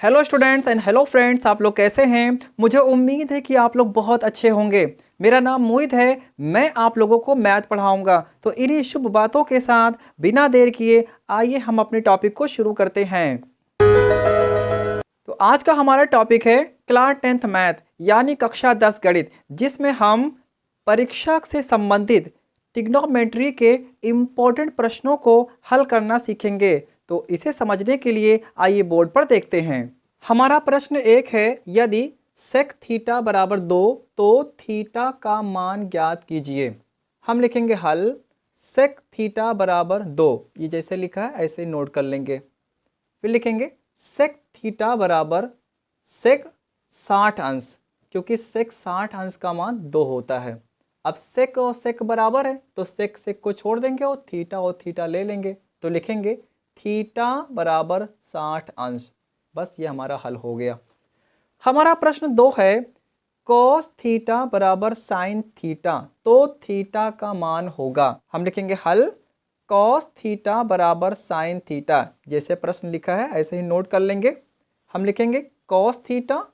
Hello students and hello friends, आप लोग कैसे हैं। मुझे उम्मीद है कि आप लोग बहुत अच्छे होंगे। मेरा नाम मोहित है, मैं आप लोगों को मैथ पढ़ाऊंगा। तो इन्हीं शुभ बातों के साथ बिना देर किए आइए हम अपने टॉपिक को शुरू करते हैं। तो आज का हमारा टॉपिक है क्लास 10th मैथ यानी कक्षा 10 गणित, जिसमें हम परीक्षा से संबंधित ट्रिग्नोमेट्री के इम्पोर्टेंट प्रश्नों को हल करना सीखेंगे। तो इसे समझने के लिए आइए बोर्ड पर देखते हैं। हमारा प्रश्न एक है, यदि सेक थीटा बराबर 2 तो थीटा का मान ज्ञात कीजिए। हम लिखेंगे हल सेक थीटा बराबर 2, ये जैसे लिखा है ऐसे नोट कर लेंगे। फिर लिखेंगे सेक थीटा बराबर सेक 60 अंश, क्योंकि सेक 60 अंश का मान 2 होता है। अब सेक और सेक बराबर है तो सेक सेक को छोड़ देंगे और थीटा ले लेंगे। तो लिखेंगे थीटा बराबर 60 अंश। बस ये हमारा हल हो गया। हमारा प्रश्न 2 है, कॉस थीटा बराबर साइन थीटा तो थीटा का मान होगा। हम लिखेंगे हल कॉस थीटा बराबर साइन थीटा, जैसे प्रश्न लिखा है ऐसे ही नोट कर लेंगे। हम लिखेंगे cos theta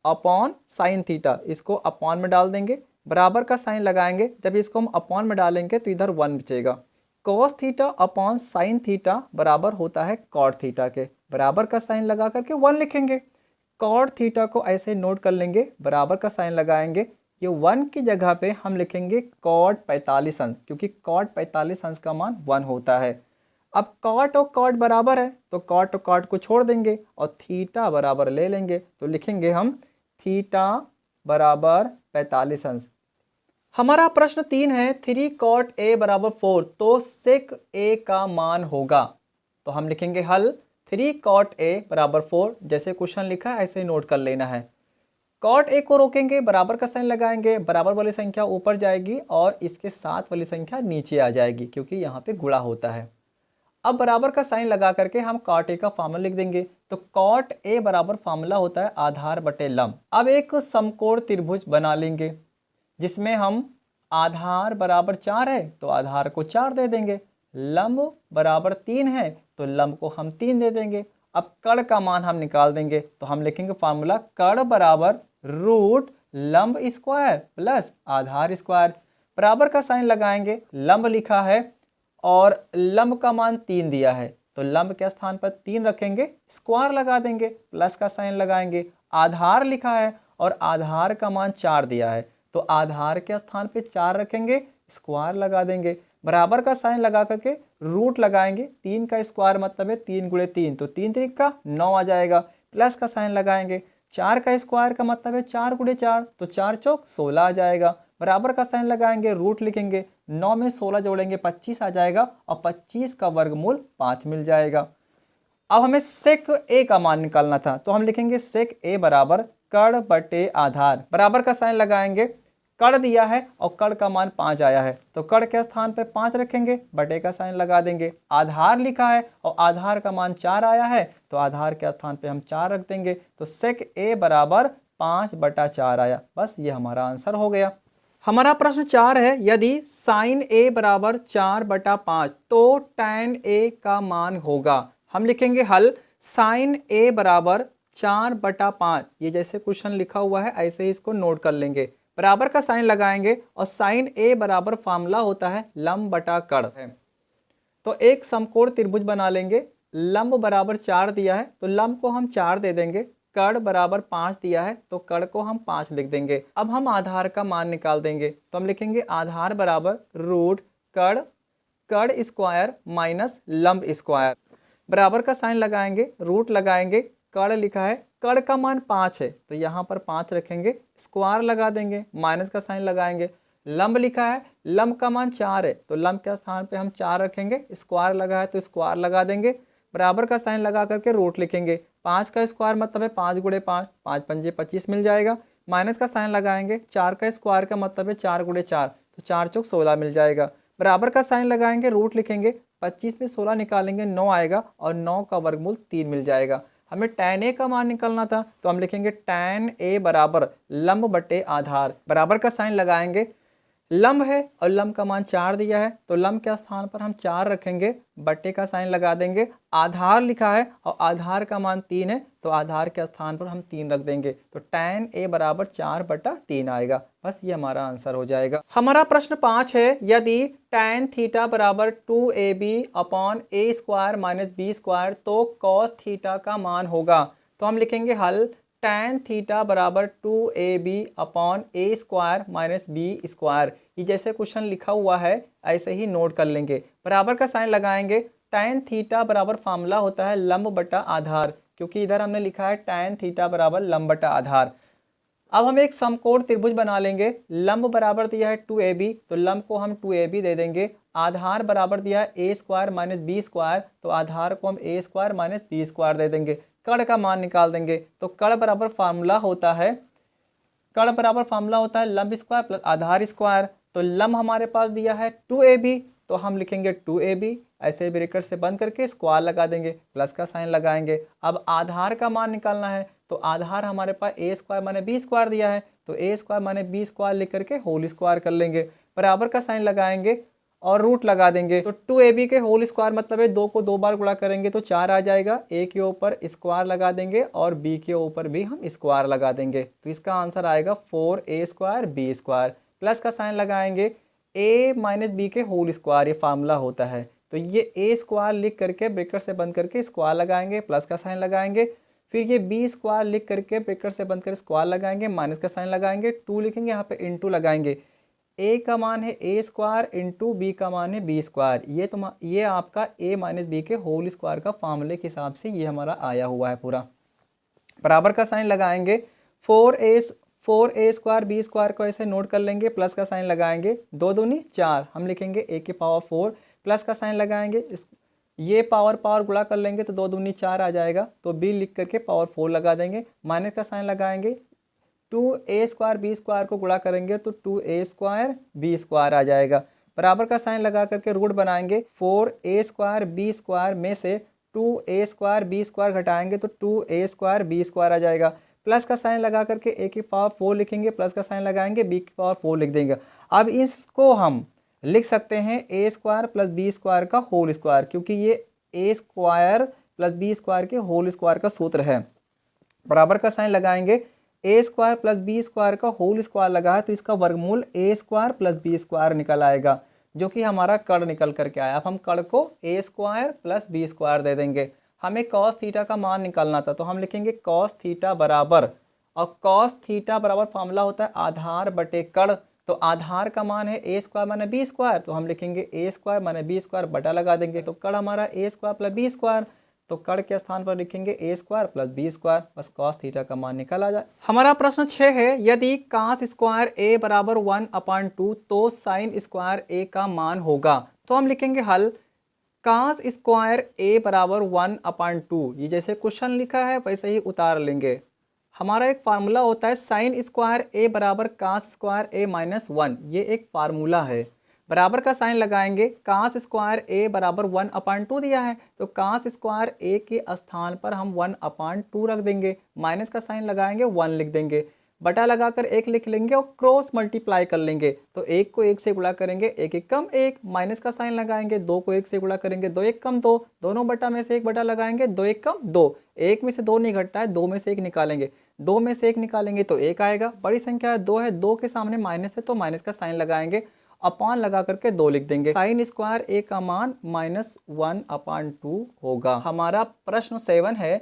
upon sine theta, इसको अपॉन में डाल देंगे, बराबर का साइन लगाएंगे। जब इसको हम अपॉन में डालेंगे तो इधर 1 बचेगा। Cos theta upon sine theta बराबर होता है कॉट थीटा के, बराबर का साइन लगा करके 1 लिखेंगे। कॉट थीटा को ऐसे नोट कर लेंगे, बराबर का साइन लगाएंगे। ये 1 की जगह पे हम लिखेंगे कॉट 45 अंश, क्योंकि कॉट 45 अंश का मान 1 होता है। अब कॉट और कॉट बराबर है तो कॉट और कॉट को छोड़ देंगे और थीटा बराबर ले लेंगे। तो लिखेंगे हम थीटा बराबर 45 अंश। हमारा प्रश्न 3 है, 3 कॉट ए बराबर 4 तो सेक ए का मान होगा। तो हम लिखेंगे हल 3 कॉट ए बराबर 4, जैसे क्वेश्चन लिखा है ऐसे नोट कर लेना है। कॉट ए को रोकेंगे, बराबर का साइन लगाएंगे, बराबर वाली संख्या ऊपर जाएगी और इसके साथ वाली संख्या नीचे आ जाएगी, क्योंकि यहाँ पे गुणा होता है। अब बराबर का साइन लगा करके हम कॉट ए का फार्मूला लिख देंगे। तो कॉट ए बराबर फार्मूला होता है आधार बटे लंब। अब एक समकोण त्रिभुज बना लेंगे, जिसमें हम आधार बराबर 4 है तो आधार को 4 दे देंगे, लंब बराबर 3 है तो लंब को हम 3 दे देंगे। अब कर्ण का मान हम निकाल देंगे। तो हम लिखेंगे फार्मूला कर्ण बराबर रूट लंब स्क्वायर प्लस आधार स्क्वायर, बराबर का साइन लगाएंगे, लंब लिखा है और लंब का मान 3 दिया है तो लंब के स्थान पर 3 रखेंगे, स्क्वायर लगा देंगे, प्लस का साइन लगाएंगे। आधार लिखा है और आधार का मान 4 दिया है तो आधार के स्थान पे 4 रखेंगे, स्क्वायर लगा देंगे, बराबर का साइन लगा करके रूट लगाएंगे। 3 का स्क्वायर मतलब है 3 गुणे 3, तो 3 3 का 9 आ जाएगा, प्लस का साइन लगाएंगे। 4 का स्क्वायर का मतलब है 4 गुणे 4, तो 4 चौक 16 आ जाएगा, बराबर का साइन लगाएंगे, रूट लिखेंगे, 9 में 16 जोड़ेंगे 25 आ जाएगा और 25 का वर्गमूल 5 मिल जाएगा। अब हमें सेक ए का मान निकालना था, तो हम लिखेंगे सेक ए बराबर कर्ण बटे आधार, बराबर का साइन लगाएंगे, कर्ण दिया है और कर्ण का मान 5 आया है तो कर्ण के स्थान पे 5 रखेंगे, बटे का साइन लगा देंगे। आधार लिखा है और आधार का मान 4 आया है तो आधार के स्थान पे हम 4 रख देंगे। तो सेक ए बराबर 5/4 आया। बस ये हमारा आंसर हो गया। हमारा प्रश्न 4 है, यदि साइन ए बराबर 4/5 तो टैन ए का मान होगा। हम लिखेंगे हल साइन ए बराबर 4/5, ये जैसे क्वेश्चन लिखा हुआ है ऐसे ही इसको नोट कर लेंगे, बराबर का साइन लगाएंगे और साइन ए बराबर फार्मूला होता है लंब बटा कर्ण है। तो एक समकोण त्रिभुज बना लेंगे, लंब बराबर 4 दिया है तो लंब को हम 4 दे देंगे, कर्ण बराबर 5 दिया है तो कर्ण को हम 5 लिख देंगे। अब हम आधार का मान निकाल देंगे, तो हम लिखेंगे आधार बराबर रूट कर्ण स्क्वायर माइनस लंब स्क्वायर, बराबर का साइन लगाएंगे, रूट लगाएंगे, कर्ण लिखा है, कर्ण का मान 5 है तो यहाँ पर 5 रखेंगे, स्क्वायर लगा देंगे, माइनस का साइन लगाएंगे, लंब लिखा है, लंब का मान 4 है तो लंब के स्थान पे हम 4 रखेंगे, स्क्वायर लगा है तो स्क्वायर लगा देंगे, बराबर का साइन लगा करके रूट लिखेंगे। 5 का स्क्वायर मतलब है 5 गुणे 5, 5 पंजे 25 मिल जाएगा, माइनस का साइन लगाएंगे, 4 का स्क्वायर का मतलब है 4 गुणे 4, तो 4 चौक 16 मिल जाएगा, बराबर का साइन लगाएंगे, रूट लिखेंगे, 25 में 16 निकालेंगे 9 आएगा और 9 का वर्गमूल 3 मिल जाएगा। हमें टैन ए का मान निकालना था तो हम लिखेंगे टैन ए बराबर लंब बटे आधार, बराबर का साइन लगाएंगे, लंब है और लंब का मान 4 दिया है, तो लंब के स्थान पर हम 4 रखेंगे, बट्टे का साइन लगा देंगे। आधार लिखा है और आधार का मान 3 है, तो आधार के स्थान पर हम 3 रख देंगे, तो tan a बराबर 4/3 आएगा। बस ये हमारा आंसर हो जाएगा। हमारा प्रश्न 5 है, यदि tan थीटा बराबर 2ab upon a square minus B square तो cos थीटा का मान होगा। तो हम लिखेंगे हल tan थीटा बराबर 2ab अपॉन ए स्क्वायर माइनस बी स्क्वायर। ये जैसे क्वेश्चन लिखा हुआ है ऐसे ही नोट कर लेंगे, बराबर का साइन लगाएंगे। tan थीटा बराबर फार्मूला होता है लंब बटा आधार, क्योंकि इधर हमने लिखा है tan थीटा बराबर लंब बटा आधार। अब हम एक समकोण त्रिभुज बना लेंगे। लंब बराबर दिया है 2ab, तो लंब को हम 2ab दे देंगे। आधार बराबर दिया है ए स्क्वायर माइनस बी स्क्वायर, तो आधार को हम ए स्क्वायर माइनस बी स्क्वायर दे देंगे। कड़ का मान निकाल देंगे, तो कड़ बराबर फार्मूला होता है लंब स्क्वायर प्लस आधार स्क्वायर। तो लंब हमारे पास दिया है 2ab, तो हम लिखेंगे 2ab, ऐसे ब्रैकेट से बंद करके स्क्वायर लगा देंगे, प्लस का साइन लगाएंगे। अब आधार का मान निकालना है, तो आधार हमारे पास ए स्क्वायर माने बी स्क्वायर दिया है, तो ए स्क्वायर माने बी स्क्वायर लिख करके होल स्क्वायर कर लेंगे, बराबर का साइन लगाएंगे और रूट लगा देंगे। तो 2ab के होल स्क्वायर मतलब है 2 को 2 बार गुणा करेंगे तो 4 आ जाएगा। ए के ऊपर स्क्वायर लगा देंगे और बी के ऊपर भी हम स्क्वायर लगा देंगे, तो इसका आंसर आएगा 4a square B square. Plus का साइन लगाएंगे, a माइनस बी के होल स्क्वायर, ये फार्मूला होता है, तो ये a स्क्वायर लिख करके ब्रैकेट से बंद करके स्क्वायर लगाएंगे, प्लस का साइन लगाएंगे। फिर ये b स्क्वायर लिख करके ब्रैकेट से बंद कर स्क्वायर लगाएंगे, माइनस का साइन लगाएंगे, 2 लिखेंगे, यहाँ पे इंटू लगाएंगे। a का मान है a स्क्वायर इंटू बी का मान है बी स्क्वायर। ये आपका a माइनस बी के होल स्क्वायर का फार्मूले के हिसाब से ये हमारा आया हुआ है पूरा। बराबर का साइन लगाएंगे, 4a स्क्वायर बी स्क्वायर को ऐसे नोट कर लेंगे, प्लस का साइन लगाएंगे, 2 दूनी 4, हम लिखेंगे a की पावर 4, प्लस का साइन लगाएंगे, ये पावर गुणा कर लेंगे तो 2 दूनी 4 आ जाएगा, तो b लिख करके पावर 4 लगा देंगे, माइनस का साइन लगाएंगे। 2a स्क्वायर बी स्क्वायर को गुणा करेंगे तो 2a स्क्वायर बी स्क्वायर आ जाएगा, बराबर का साइन लगा करके रूट बनाएंगे। 4a स्क्वायर बी स्क्वायर में से 2a स्क्वायर बी स्क्वायर घटाएंगे तो 2a स्क्वायर बी स्क्वायर आ जाएगा। प्लस का साइन लगा करके a की पावर 4 लिखेंगे, प्लस का साइन लगाएंगे, b की पावर 4 लिख देंगे। अब इसको हम लिख सकते हैं a square plus B square का होल स्क्वायर, क्योंकि ये a square plus B square के होल स्क्वायर का सूत्र है। बराबर का साइन लगाएंगे, a square plus B square का होल स्क्वायर लगा है तो इसका वर्गमूल a square plus B square निकल आएगा, जो कि हमारा कड़ निकल करके आया। अब हम कड़ को a square plus B square दे देंगे। हमें cos थीटा का मान निकालना था, तो हम लिखेंगे cos थीटा बराबर, और cos थीटा बराबर फार्मूला होता है आधार बटे कड़, तो आधार का मान है a स्क्वायर माने बी स्क्वायर, तो हम लिखेंगे a स्क्वायर माने बी स्क्वायर बटा लगा देंगे, तो कड़ हमारा a square plus B square, तो कड़ के स्थान पर लिखेंगे a square plus B square, बस cos थीटा का मान निकल आ जाए। हमारा प्रश्न 6 है, यदि cos स्क्वायर a बराबर 1/2 तो sin स्क्वायर a का मान होगा। तो हम लिखेंगे हल cos स्क्वायर a बराबर 1/2, ये जैसे क्वेश्चन लिखा है वैसे ही उतार लेंगे। हमारा एक फार्मूला होता है साइन स्क्वायर a बराबर cos स्क्वायर a माइनस 1, ये एक फार्मूला है। बराबर का साइन लगाएंगे, cos स्क्वायर a बराबर 1/2 दिया है, तो cos स्क्वायर a के स्थान पर हम 1/2 रख देंगे, माइनस का साइन लगाएंगे, 1 लिख देंगे, बटा लगाकर 1 लिख लेंगे और क्रॉस मल्टीप्लाई कर लेंगे, तो 1 को 1 से गुणा करेंगे 1 1 कम 1, माइनस का साइन लगाएंगे, 2 को 1 से गुणा करेंगे 2 1 कम 2, दोनों बटा में से 1 बटा लगाएंगे, 2 1 कम 2, 1 में से 2 नहीं घटता है, 2 में से 1 निकालेंगे, 2 में से 1 निकालेंगे तो 1 आएगा। बड़ी संख्या है 2 है, 2 के सामने माइनस है तो माइनस का साइन लगाएंगे, अपान लगा करके 2 लिख देंगे। साइन स्क्वायर a का मान -1/2 होगा। हमारा प्रश्न 7 है,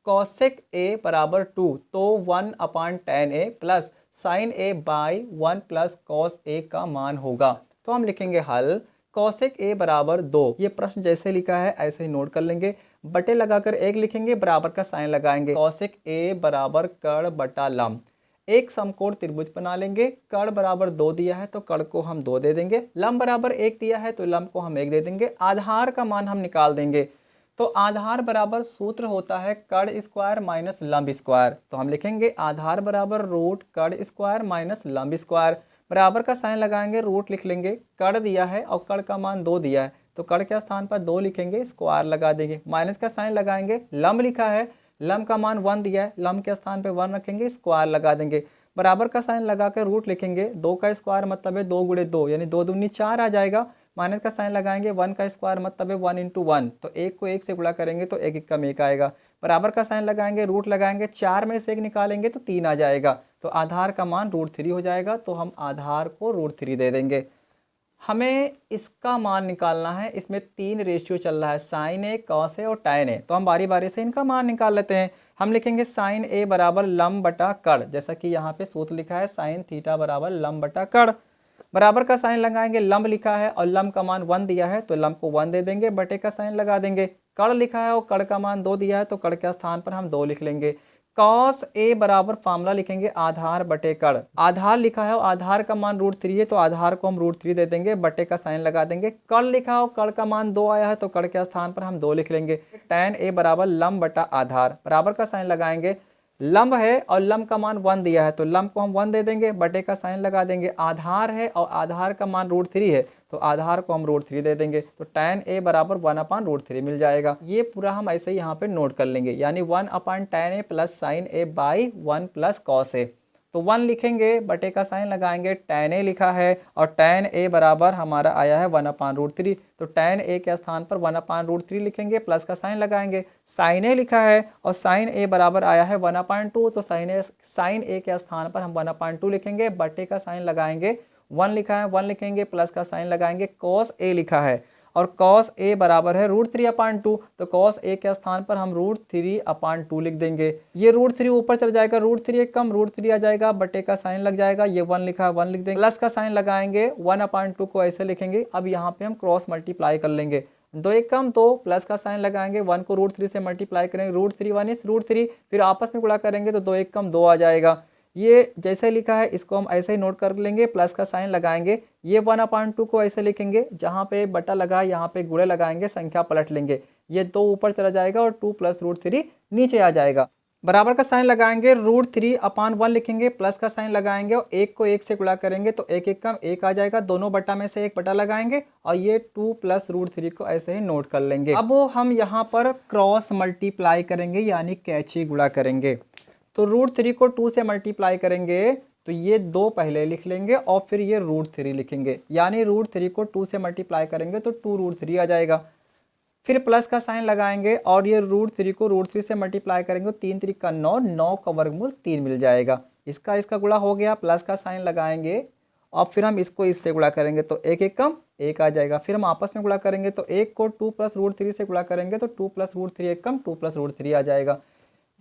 कॉसेक a बराबर 2 तो 1/tan a plus sign a by 1 प्लस कॉस a का मान होगा। तो हम लिखेंगे हल कॉसेक a बराबर 2, ये प्रश्न जैसे लिखा है ऐसे ही नोट कर लेंगे, बटे लगाकर 1 लिखेंगे, बराबर का साइन लगाएंगे। कॉसेक a बराबर कड़ बटा लंब, एक समकोण त्रिभुज बना लेंगे। कड़ बराबर 2 दिया है तो कड़ को हम 2 दे देंगे, लंब बराबर 1 दिया है तो लंब को हम 1 दे देंगे। आधार का मान हम निकाल देंगे, तो आधार बराबर सूत्र होता है कड़ स्क्वायर माइनस लंब स्क्वायर, तो हम लिखेंगे आधार बराबर रूट कड़ स्क्वायर माइनस लंब स्क्वायर, बराबर का साइन लगाएंगे, रूट लिख लेंगे। कड़ दिया है और कड़ का मान 2 दिया है तो कड़ के स्थान पर 2 लिखेंगे, स्क्वायर लगा देंगे, माइनस का साइन लगाएंगे। लंब लिखा है, लंब का मान 1 दिया है, लंब के स्थान पे 1 रखेंगे, स्क्वायर लगा देंगे। बराबर का साइन लगा कर रूट लिखेंगे, 2 का स्क्वायर मतलब है 2 गुणे 2 यानी 2 दूनी 4 आ जाएगा। माइनस का साइन लगाएंगे, 1 का स्क्वायर मतलब है 1 इंटू 1, तो 1 को 1 से गुणा करेंगे तो 1 1 1 आएगा। बराबर का साइन लगाएंगे, रूट लगाएंगे, 4 में से 1 निकालेंगे तो 3 आ जाएगा, तो आधार का मान √3 हो जाएगा, तो हम आधार को √3 दे देंगे। हमें इसका मान निकालना है, इसमें 3 रेशियो चल रहा है, साइन ए, कॉस ए और टैन ए, तो हम बारी बारी से इनका मान निकाल लेते हैं। हम लिखेंगे साइन ए बराबर लंब बटा कड़, जैसा कि यहाँ पे सूत्र लिखा है साइन थीटा बराबर लंब बटा कड़। बराबर का साइन लगाएंगे, लंब लिखा है और लंब का मान 1 दिया है तो लंब को 1 दे देंगे, बटे का साइन लगा देंगे। कड़ लिखा है और कड़ का मान 2 दिया है तो कड़ के स्थान पर हम 2 लिख लेंगे। कॉस ए बराबर फार्मूला लिखेंगे आधार बटे कड़, आधार लिखा है और आधार का मान √3 है तो आधार को हम √3 दे देंगे, बटे का साइन लगा देंगे। कड़ लिखा हो, कड़ का मान 2 आया है तो कड़ के स्थान पर हम 2 लिख लेंगे। टैन ए बराबर लंब बटा आधार, बराबर का साइन लगाएंगे, लंब है और लंब का मान 1 दिया है तो लंब को हम 1 दे देंगे, बटे का साइन लगा देंगे। आधार है और आधार का मान √3 है तो आधार को हम √3 दे देंगे, तो टैन ए बराबर 1/√3 मिल जाएगा। ये पूरा हम ऐसे ही यहाँ पे नोट कर लेंगे, यानी 1/tan a plus sine A by 1 प्लस कॉस ए, तो 1 लिखेंगे, बटे का साइन लगाएंगे, tan a लिखा है और tan a बराबर हमारा आया है 1/√3, तो tan a के स्थान पर 1/√3 लिखेंगे, प्लस का साइन लगाएंगे। sin a लिखा है और sin a बराबर आया है 1/2, तो sin a के स्थान पर हम 1/2 लिखेंगे, बटे का साइन लगाएंगे। 1 लिखा है, 1 लिखेंगे, प्लस का साइन लगाएंगे। cos a लिखा है और cos a बराबर है √3/2, तो cos a के स्थान पर हम √3/2 लिख देंगे। ये √3 ऊपर चल जाएगा, √3 एक कम √3 आ जाएगा, बटे का साइन लग जाएगा। ये 1 लिखा है, 1 लिख देंगे, प्लस का साइन लगाएंगे, 1/2 को ऐसे लिखेंगे। अब यहाँ पे हम क्रॉस मल्टीप्लाई कर लेंगे, 2 एक कम 2, प्लस का साइन लगाएंगे, 1 को √3 से मल्टीप्लाई करेंगे, √3 1 इज √3, फिर आपस में गुणा करेंगे तो 2 एक कम 2 आ जाएगा। ये जैसे लिखा है इसको हम ऐसे ही नोट कर लेंगे, प्लस का साइन लगाएंगे। ये 1/2 को ऐसे लिखेंगे, जहाँ पे बटा लगा यहाँ पे गुणे लगाएंगे, संख्या पलट लेंगे, ये 2 ऊपर चला जाएगा और 2 प्लस √3 नीचे आ जाएगा। बराबर का साइन लगाएंगे, √3/1 लिखेंगे, प्लस का साइन लगाएंगे और 1 को 1 से गुणा करेंगे तो 1 एक कम 1 आ जाएगा, दोनों बटा में से 1 बटा लगाएंगे और ये 2 प्लस √3 को ऐसे ही नोट कर लेंगे। अब हम यहाँ पर क्रॉस मल्टीप्लाई करेंगे, यानी कैची गुणा करेंगे, तो √3 को 2 से मल्टीप्लाई करेंगे तो ये 2 पहले लिख लेंगे और फिर ये √3 लिखेंगे, यानी √3 को 2 से मल्टीप्लाई करेंगे तो 2√3 आ जाएगा। फिर प्लस का साइन लगाएंगे और ये √3 को √3 से मल्टीप्लाई करेंगे तो 3 3 का 9, 9 का वर्गमूल 3 मिल जाएगा। इसका गुणा हो गया, प्लस का साइन लगाएंगे और फिर हम इसको इससे गुणा करेंगे तो 1 एक कम 1 आ जाएगा। फिर हम आपस में गुणा करेंगे तो 1 को 2 प्लस √3 से गुणा करेंगे तो 2 प्लस √3 एक कम 2 प्लस √3 आ जाएगा।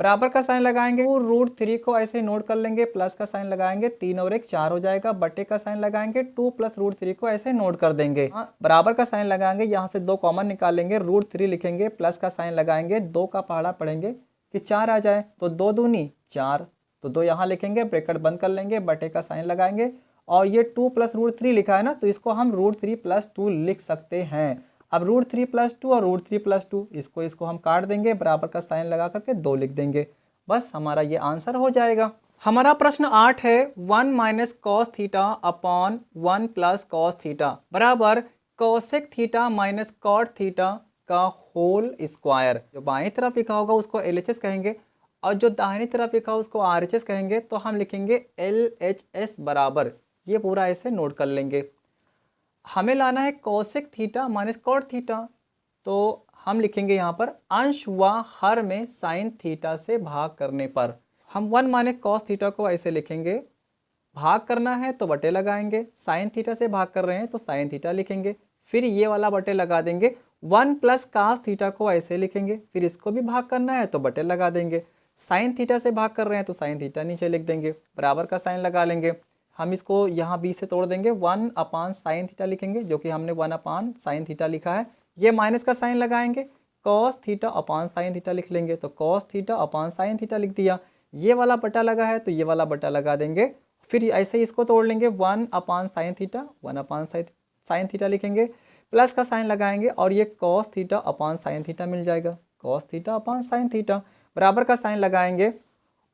बराबर का साइन लगाएंगे, वो √3 को ऐसे ही नोट कर लेंगे, प्लस का साइन लगाएंगे, 3 और 1 4 हो जाएगा, बटे का साइन लगाएंगे, 2 प्लस √3 को ऐसे नोट कर देंगे। बराबर का साइन लगाएंगे, यहाँ से 2 कॉमन निकालेंगे, √3 लिखेंगे, प्लस का साइन लगाएंगे, 2 का पहाड़ा पढ़ेंगे कि 4 आ जाए, तो 2 दूनी 4, तो 2 यहाँ लिखेंगे, ब्रैकेट बंद कर लेंगे, बटे का साइन लगाएंगे और ये 2 प्लस √3 लिखा है ना, तो इसको हम √3 + 2 लिख सकते हैं। अब √3 + 2 और √3 + 2 इसको हम काट देंगे, बराबर का साइन लगा करके 2 लिख देंगे, बस हमारा ये आंसर हो जाएगा। हमारा प्रश्न 8 है 1 - cos theta upon 1 + cos theta बराबर cosec थीटा - cot थीटा का होल स्क्वायर। जो बाएं तरफ लिखा होगा उसको LHS कहेंगे और जो दाहिनी तरफ लिखा उसको RHS कहेंगे, तो हम लिखेंगे LHS बराबर, ये पूरा ऐसे नोट कर लेंगे। हमें लाना है cosec थीटा - cot थीटा, तो हम लिखेंगे यहाँ पर अंश व हर में sin थीटा से भाग करने पर। हम 1 - cos थीटा को ऐसे लिखेंगे, भाग करना है तो बटे लगाएंगे, sin थीटा से भाग कर रहे हैं तो sin थीटा लिखेंगे, फिर ये वाला बटे लगा देंगे। 1 + cos थीटा को ऐसे लिखेंगे, फिर इसको भी भाग करना है तो बटे लगा देंगे, sin थीटा से भाग कर रहे हैं तो sin थीटा नीचे लिख देंगे, बराबर का साइन लगा लेंगे। हम इसको यहाँ b से तोड़ देंगे, 1/sin थीटा लिखेंगे, जो कि हमने 1/sin थीटा लिखा है। ये माइनस का साइन लगाएंगे, cos theta upon sin theta लिख लेंगे, तो cos theta upon sin theta लिख दिया। ये वाला बटा लगा है तो ये वाला बटा लगा देंगे, फिर ऐसे ही इसको तोड़ लेंगे, 1/sin थीटा 1/sin थीटा लिखेंगे, प्लस का साइन लगाएंगे और ये cos theta upon sin theta मिल जाएगा, cos theta upon sin theta, बराबर का साइन लगाएंगे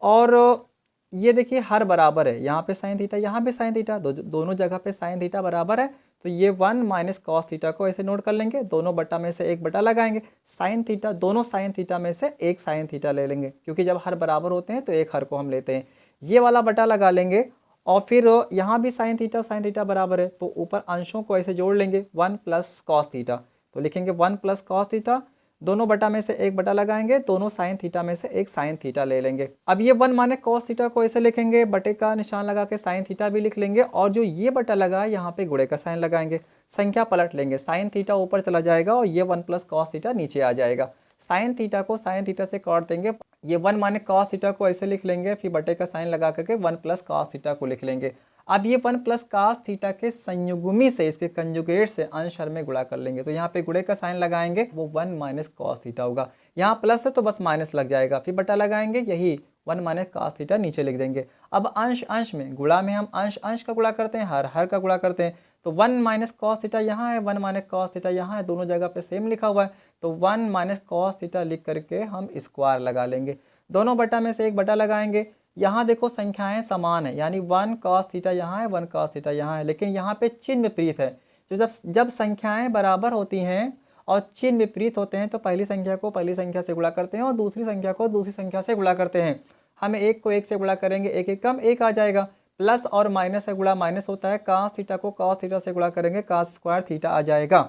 और ये देखिए हर बराबर है, यहाँ पे sin थीटा यहाँ पे sin थीटा, दोनों जगह पे sin थीटा बराबर है, तो ये 1 - cos थीटा को ऐसे नोट कर लेंगे, दोनों बटा में से एक बटा लगाएंगे, sin थीटा दोनों sin थीटा में से एक sin थीटा ले लेंगे, क्योंकि जब हर बराबर होते हैं तो एक हर को हम लेते हैं। ये वाला बटा लगा लेंगे और फिर यहाँ भी साइन थीटा बराबर है, तो ऊपर अंशों को ऐसे जोड़ लेंगे 1 प्लस कॉस थीटा, तो लिखेंगे 1 प्लस कॉस थीटा, दोनों बटा में से एक बटा लगाएंगे, दोनों साइन थीटा में से एक साइन थीटा ले लेंगे। अब ये 1 माने कॉस थीटा को ऐसे लिखेंगे, बटे का निशान लगा के साइन थीटा भी लिख लेंगे, और जो ये बटा लगा है यहाँ पे गुणे का साइन लगाएंगे, संख्या पलट लेंगे, साइन थीटा ऊपर चला जाएगा और ये 1 प्लस कॉस थीटा नीचे आ जाएगा। साइन थीटा को साइन थीटा से काट देंगे, ये 1 माने कॉस थीटा को ऐसे लिख लेंगे, फिर बटे का साइन लगा करके 1 प्लस कॉस थीटा को लिख लेंगे। अब ये 1 प्लस कॉस थीटा के संयुग्मी से, इसके कंजुगेट से अंश हर में गुणा कर लेंगे, तो यहाँ पे गुणे का साइन लगाएंगे, वो 1 माइनस कॉस थीटा होगा। यहाँ प्लस है तो बस माइनस लग जाएगा, फिर बटा लगाएंगे, यही 1 माइनस कॉस थीटा नीचे लिख देंगे। अब अंश अंश में, गुणा में हम अंश अंश का गुणा करते हैं, हर का गुणा करते हैं, तो 1 माइनस कॉस थीटा यहाँ है, 1 माइनस कॉस थीटा यहाँ है, दोनों जगह पे सेम लिखा हुआ है, तो 1 माइनस कॉस थीटा लिख करके हम स्क्वायर लगा लेंगे, दोनों बटा में से एक बटा लगाएंगे। यहाँ देखो संख्याएं समान है, यानी 1 कॉस थीटा यहाँ है, 1 कॉस थीटा यहाँ है, लेकिन यहाँ पे चिन्ह विपरीत है। जो जब संख्याएं बराबर होती हैं और चिन्ह विपरीत होते हैं, तो पहली संख्या को पहली संख्या से गुणा करते हैं और दूसरी संख्या को दूसरी संख्या से गुणा करते हैं। हमें एक को एक से गुणा करेंगे, एक एक कम एक आ जाएगा, प्लस और माइनस से गुणा माइनस होता है, कॉस थीटा को कॉस थीटा से गुणा करेंगे, कॉस स्क्वायर थीटा आ जाएगा।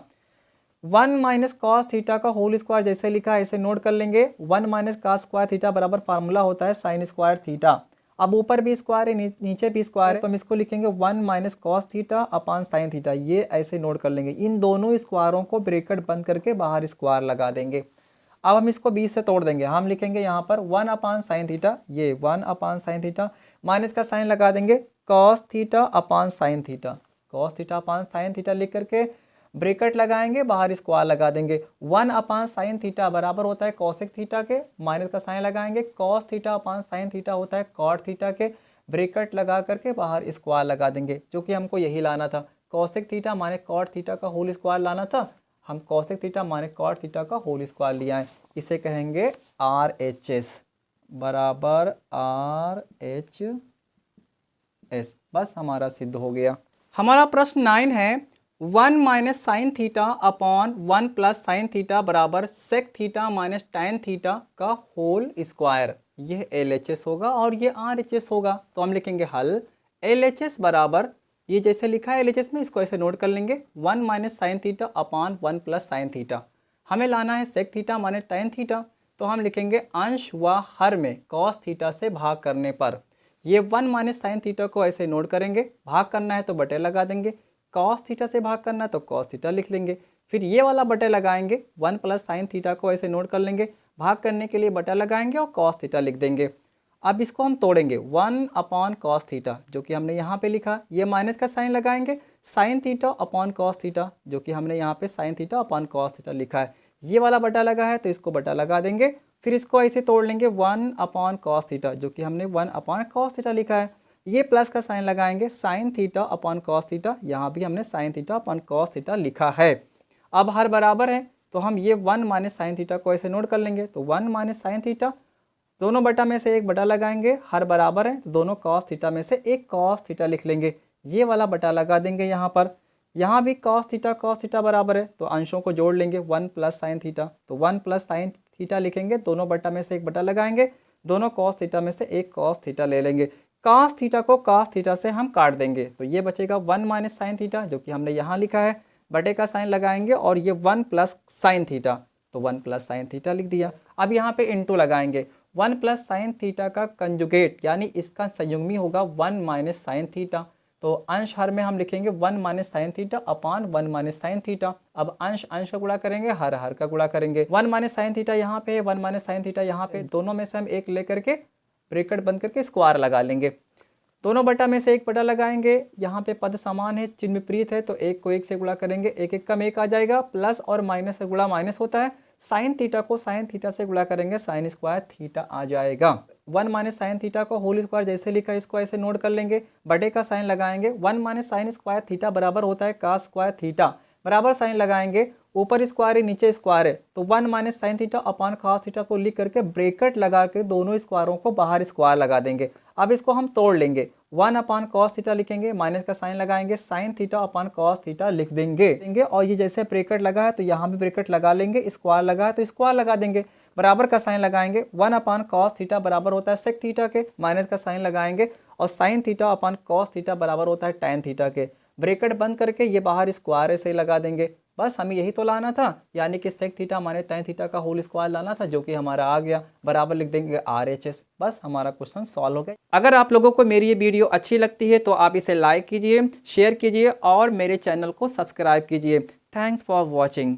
1 माइनस कॉस थीटा का होल स्क्वायर जैसे लिखा है ऐसे नोट कर लेंगे, 1 माइनस कॉस स्क्वायर थीटा बराबर फार्मूला होता है साइन स्क्वायर थीटा। अब ऊपर भी स्क्वायर है, नीचे भी स्क्वायर है, तो हम इसको लिखेंगे 1 minus cos theta upon sine theta, ये ऐसे नोट कर लेंगे। इन दोनों स्क्वायरों को ब्रैकेट बंद करके बाहर स्क्वायर लगा देंगे। अब हम इसको 20 से तोड़ देंगे, हम लिखेंगे यहाँ पर 1 अपॉन साइन थीटा, ये 1 अपॉन साइन थीटा, माइनस का साइन लगा देंगे, cos theta upon sine theta, cos theta upon sine theta लिख करके ब्रैकेट लगाएंगे, बाहर स्क्वायर लगा देंगे। 1 अपॉन साइन थीटा बराबर होता है कॉसेक थीटा के, माइनस का साइन लगाएंगे, cos theta upon sine theta होता है कॉट थीटा के, ब्रैकेट लगा करके बाहर स्क्वायर लगा देंगे, जो कि हमको यही लाना था, कॉसेक थीटा माने कॉट थीटा का होल स्क्वायर लाना था, हम कॉसेक थीटा माने कॉट थीटा का होल स्क्वायर लिया है। इसे कहेंगे RHS बराबर RHS, बस हमारा सिद्ध हो गया। हमारा प्रश्न 9 है, 1 minus sine theta upon 1 plus sine theta बराबर sec theta minus tan theta का होल स्क्वायर, यह LHS होगा और ये RHS होगा। तो हम लिखेंगे हल, LHS बराबर, ये जैसे लिखा है LHS में, इसको ऐसे नोट कर लेंगे, 1 minus sine theta upon 1 plus sine theta, हमें लाना है सेक थीटा माने टैन थीटा, तो हम लिखेंगे अंश व हर में कॉस थीटा से भाग करने पर, ये 1 माइनस साइन थीटा को ऐसे नोट करेंगे, भाग करना है तो बटे लगा देंगे, कॉस थीटा से भाग करना है तो कॉस थीटा लिख लेंगे, फिर ये वाला बटे लगाएंगे, 1 प्लस साइन थीटा को ऐसे नोट कर लेंगे, भाग करने के लिए बटा लगाएंगे और कॉस थीटा लिख देंगे। अब इसको हम तोड़ेंगे, 1 अपॉन कॉस थीटा जो कि हमने यहाँ पे लिखा, ये माइनस का साइन लगाएंगे, sign theta upon cos theta जो कि हमने यहाँ पे sign theta upon cos theta लिखा है, ये वाला बटा लगा है तो इसको बटा लगा देंगे, फिर इसको ऐसे तोड़ लेंगे, 1 अपॉन कॉस थीटा जो कि हमने 1 अपॉन कॉस थीटा लिखा है, ये प्लस का साइन लगाएंगे, sign theta upon cos theta, यहाँ भी हमने sign theta upon cos theta लिखा है। अब हर बराबर है तो हम ये 1 माइनस साइन थीटा को ऐसे नोट कर लेंगे, तो 1 माइनस साइन थीटा, दोनों बटा में से एक बटा लगाएंगे, हर बराबर है तो दोनों कॉस थीटा में से एक कॉस थीटा लिख लेंगे, ये वाला बटा लगा देंगे यहाँ पर, यहाँ भी कॉस थीटा बराबर है तो अंशों को जोड़ लेंगे, 1 प्लस साइन थीटा, तो 1 प्लस साइन थीटा लिखेंगे, दोनों बटा में से एक बटा लगाएंगे, दोनों कॉस थीटा में से एक कॉस थीटा ले लेंगे, कॉस थीटा को कॉस थीटा से हम काट देंगे, तो ये बचेगा 1 माइनस साइन थीटा जो कि हमने यहाँ लिखा है, बटे का साइन लगाएंगे और ये 1 प्लस साइन थीटा, तो 1 प्लस साइन थीटा लिख दिया। अब यहाँ पे इंटू लगाएंगे, 1 प्लस साइन थीटा का कंजुगेट यानी इसका संयुग्मी होगा 1 माइनस साइन थीटा, तो अंश हर में हम लिखेंगे 1 minus sine theta upon 1 minus sine theta. अब अंश अंश का गुणा करेंगे, हर हर का गुणा करेंगे, 1 माइनस साइन थीटा यहाँ पे, 1 माइनस साइन थीटा यहाँ पे, दोनों में से हम एक लेकर के ब्रैकेट बंद करके स्क्वायर लगा लेंगे, दोनों बटा में से एक बटा लगाएंगे, यहाँ पे पद समान है चिन्ह विपरीत है तो एक को एक से गुणा करेंगे, एक एक कम एक आ जाएगा, प्लस और माइनस से गुणा माइनस होता है, साइन थीटा को साइन थीटा से गुणा करेंगे, साइन स्क्वायर थीटा आ जाएगा। 1 माइनस साइन थीटा को होल स्क्वायर जैसे लिखा है इसको ऐसे नोट कर लेंगे, बटे का साइन लगाएंगे, 1 माइनस साइन स्क्वायर थीटा बराबर होता है कॉस स्क्वायर थीटा, बराबर साइन लगाएंगे, ऊपर स्क्वायर है नीचे स्क्वायर है तो 1 minus sine theta upon cos theta को लिख करके ब्रैकेट लगा के दोनों स्क्वायरों को बाहर स्क्वायर लगा देंगे। अब इसको हम तोड़ लेंगे, 1 अपॉन कॉस थीटा लिखेंगे, माइनस का साइन लगाएंगे, sign theta upon cos theta लिख देंगे और ये जैसे ब्रैकेट लगा है तो यहाँ भी ब्रैकेट लगा लेंगे, स्क्वायर लगा है तो स्क्वायर लगा देंगे, बराबर का साइन लगाएंगे, 1 अपान कॉस थीटा बराबर होता है सेक थीटा के, माइनस का साइन लगाएंगे और sine theta upon cos theta बराबर होता है टैन थीटा के। ब्रैकेट बंद करके ये बाहर स्क्वायर ऐसे ही लगा देंगे। बस हमें यही तो लाना था, यानी कि सेक थीटा माने टैन थीटा का होल स्क्वायर लाना था, जो कि हमारा आ गया। बराबर लिख देंगे RHS। बस हमारा क्वेश्चन सॉल्व हो गया। अगर आप लोगों को मेरी ये वीडियो अच्छी लगती है तो आप इसे लाइक कीजिए, शेयर कीजिए और मेरे चैनल को सब्सक्राइब कीजिए। Thanks for watching.